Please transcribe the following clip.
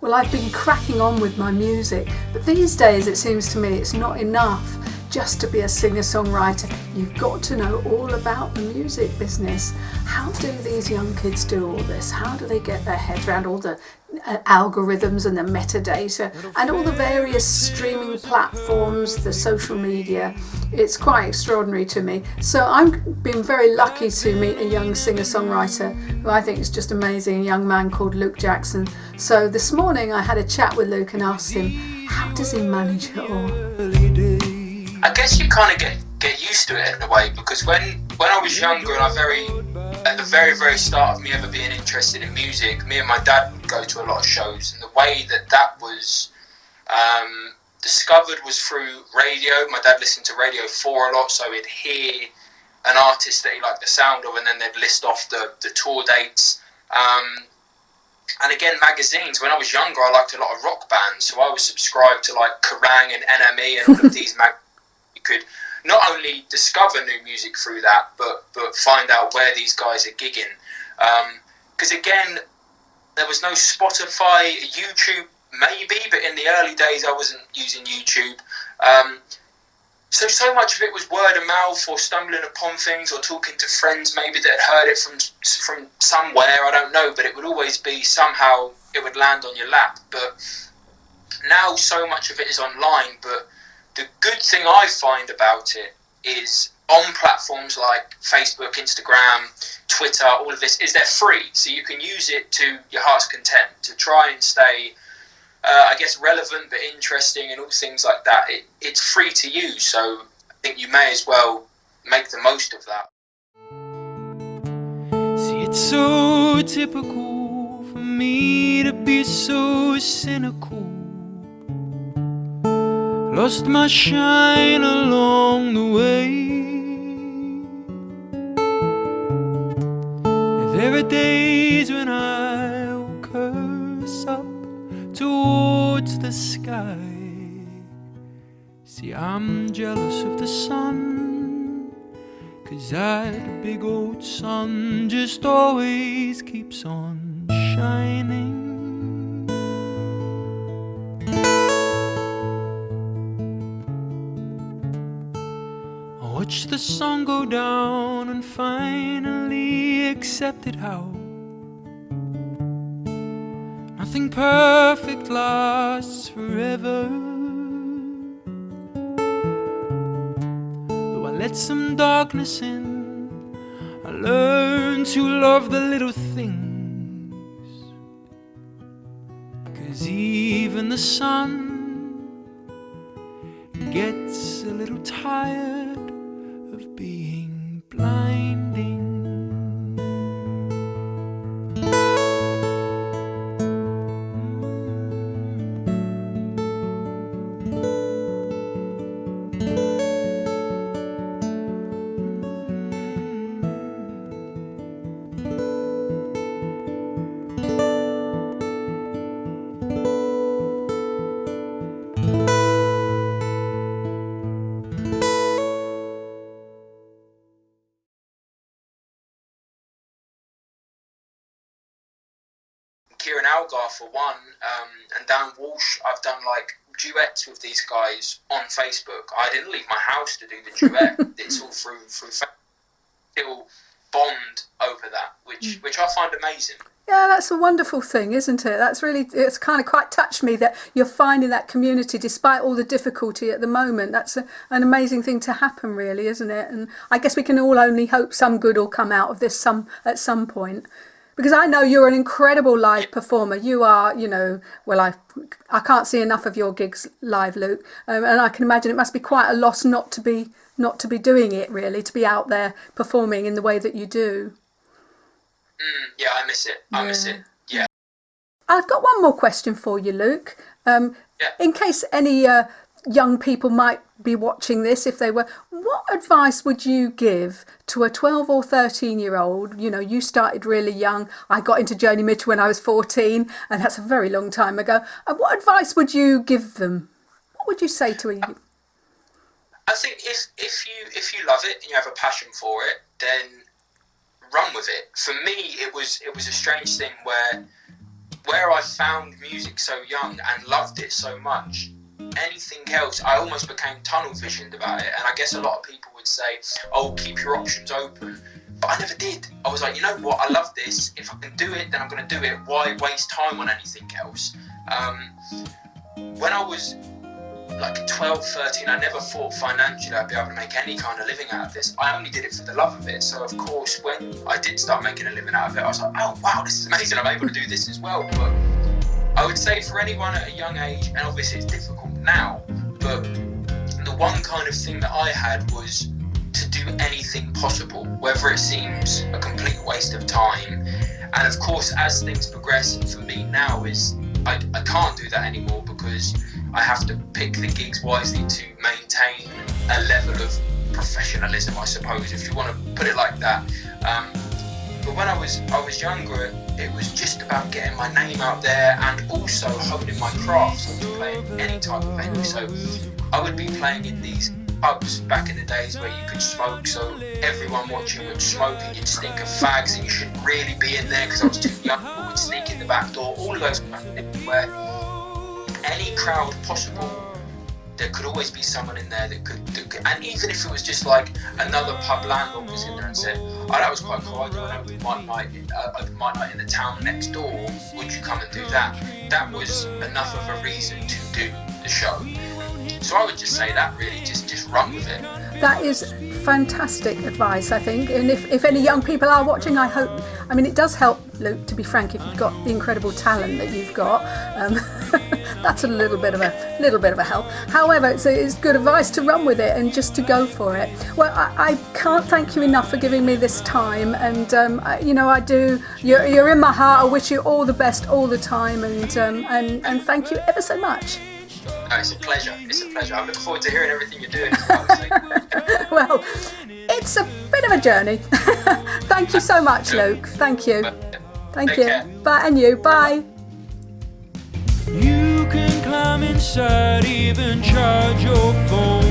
Well, I've been cracking on with my music, but these days it seems to me it's not enough just to be a singer-songwriter. You've got to know all about the music business. How do these young kids do all this? How do they get their heads around all the algorithms and the metadata and all the various streaming platforms, the social media? It's quite extraordinary to me. So I've been very lucky to meet a young singer-songwriter who I think is just amazing, a young man called Luke Jackson. So this morning I had a chat with Luke and asked him, how does he manage it all? I guess you kind of get used to it in a way, because when I was younger and at the very start of me ever being interested in music, me and my dad would go to a lot of shows, and the way that was discovered was through radio. My dad listened to Radio 4 a lot, so he'd hear an artist that he liked the sound of, and then they'd list off the tour dates. And again, magazines. When I was younger, I liked a lot of rock bands, so I was subscribed to like Kerrang and NME and all of these magazines. You could not only discover new music through that, but find out where these guys are gigging. Because again, there was no Spotify, YouTube maybe, but in the early days I wasn't using YouTube. So much of it was word of mouth, or stumbling upon things, or talking to friends maybe that had heard it from somewhere, I don't know, but it would always be somehow it would land on your lap. But now so much of it is online, but the good thing I find about it is on platforms like Facebook, Instagram, Twitter, all of this, is they're free. So you can use it to your heart's content to try and stay, I guess, relevant but interesting and all things like that. It's free to use, so I think you may as well make the most of that. See, it's so typical for me to be so cynical. Lost my shine along the way. There are days when I'll curse up towards the sky. See, I'm jealous of the sun, 'cause that big old sun just always keeps on shining. Watch the sun go down and finally accepted how nothing perfect lasts forever. Though I let some darkness in, I learned to love the little things. 'Cause even the sun gets a little tired of being blinding. Kieran Algar for one, and Dan Walsh, I've done like duets with these guys on Facebook. I didn't leave my house to do the duet. It's all through Facebook. Still bond over that, which I find amazing. Yeah, that's a wonderful thing, isn't it? It's kind of quite touched me that you're finding that community despite all the difficulty at the moment. That's an amazing thing to happen, really, isn't it? And I guess we can all only hope some good will come out of this at some point. Because I know you're an incredible live performer. You are, well, I can't see enough of your gigs live, Luke, and I can imagine it must be quite a loss not to be doing it, really, to be out there performing in the way that you do. Yeah, I miss it. I miss it. Yeah. I've got one more question for you, Luke. In case any young people might be watching this, if they were, what advice would you give to a 12 or 13-year-old? You started really young. I got into Joni Mitchell when I was 14, and that's a very long time ago. And what advice would you give them? What would you say to a... I think if you love it and you have a passion for it, then run with it. For me, it was a strange thing where where I found music so young and loved it so much, anything else, I almost became tunnel visioned about it. And I guess a lot of people would say, oh, keep your options open. But I never did. I was like, you know what, I love this. If I can do it, then I'm going to do it. Why waste time on anything else? When I was like 12, 13, I never thought financially I'd be able to make any kind of living out of this. I only did it for the love of it. So of course, when I did start making a living out of it, I was like, oh wow, this is amazing, I'm able to do this as well. But I would say for anyone at a young age, and obviously it's difficult now, but the one kind of thing that I had was to do anything possible, whether it seems a complete waste of time. And of course, as things progress, and for me now is, I can't do that anymore because I have to pick the gigs wisely to maintain a level of professionalism, I suppose, if you want to put it like that. But when I was younger, it was just about getting my name out there and also honing my craft. So I was playing any type of venue. So I would be playing in these pubs back in the days where you could smoke, so everyone watching would smoke and you'd stink of fags and you shouldn't really be in there because I was too young, or would sneak in the back door. All of those kind of things where any crowd possible, there could always be someone in there that could, and even if it was just like another pub landlord was in there and said, oh, that was quite cool, I do an open mic night in the town next door, would you come and do that? That was enough of a reason to do the show. So I would just say that really, just run with it. That is fantastic advice, I think. And if any young people are watching, I mean, it does help, Luke, to be frank, if you've got the incredible talent that you've got. That's a little bit of a help. However, it's good advice to run with it and just to go for it. Well, I can't thank you enough for giving me this time. And, I do, you're in my heart. I wish you all the best all the time. And thank you ever so much. No, it's a pleasure. I look forward to hearing everything you're doing. Well, it's a bit of a journey. Thank you so much, Luke. Thank you. Thank you. Care. Bye, and you. Bye. You can climb inside, even charge your phone.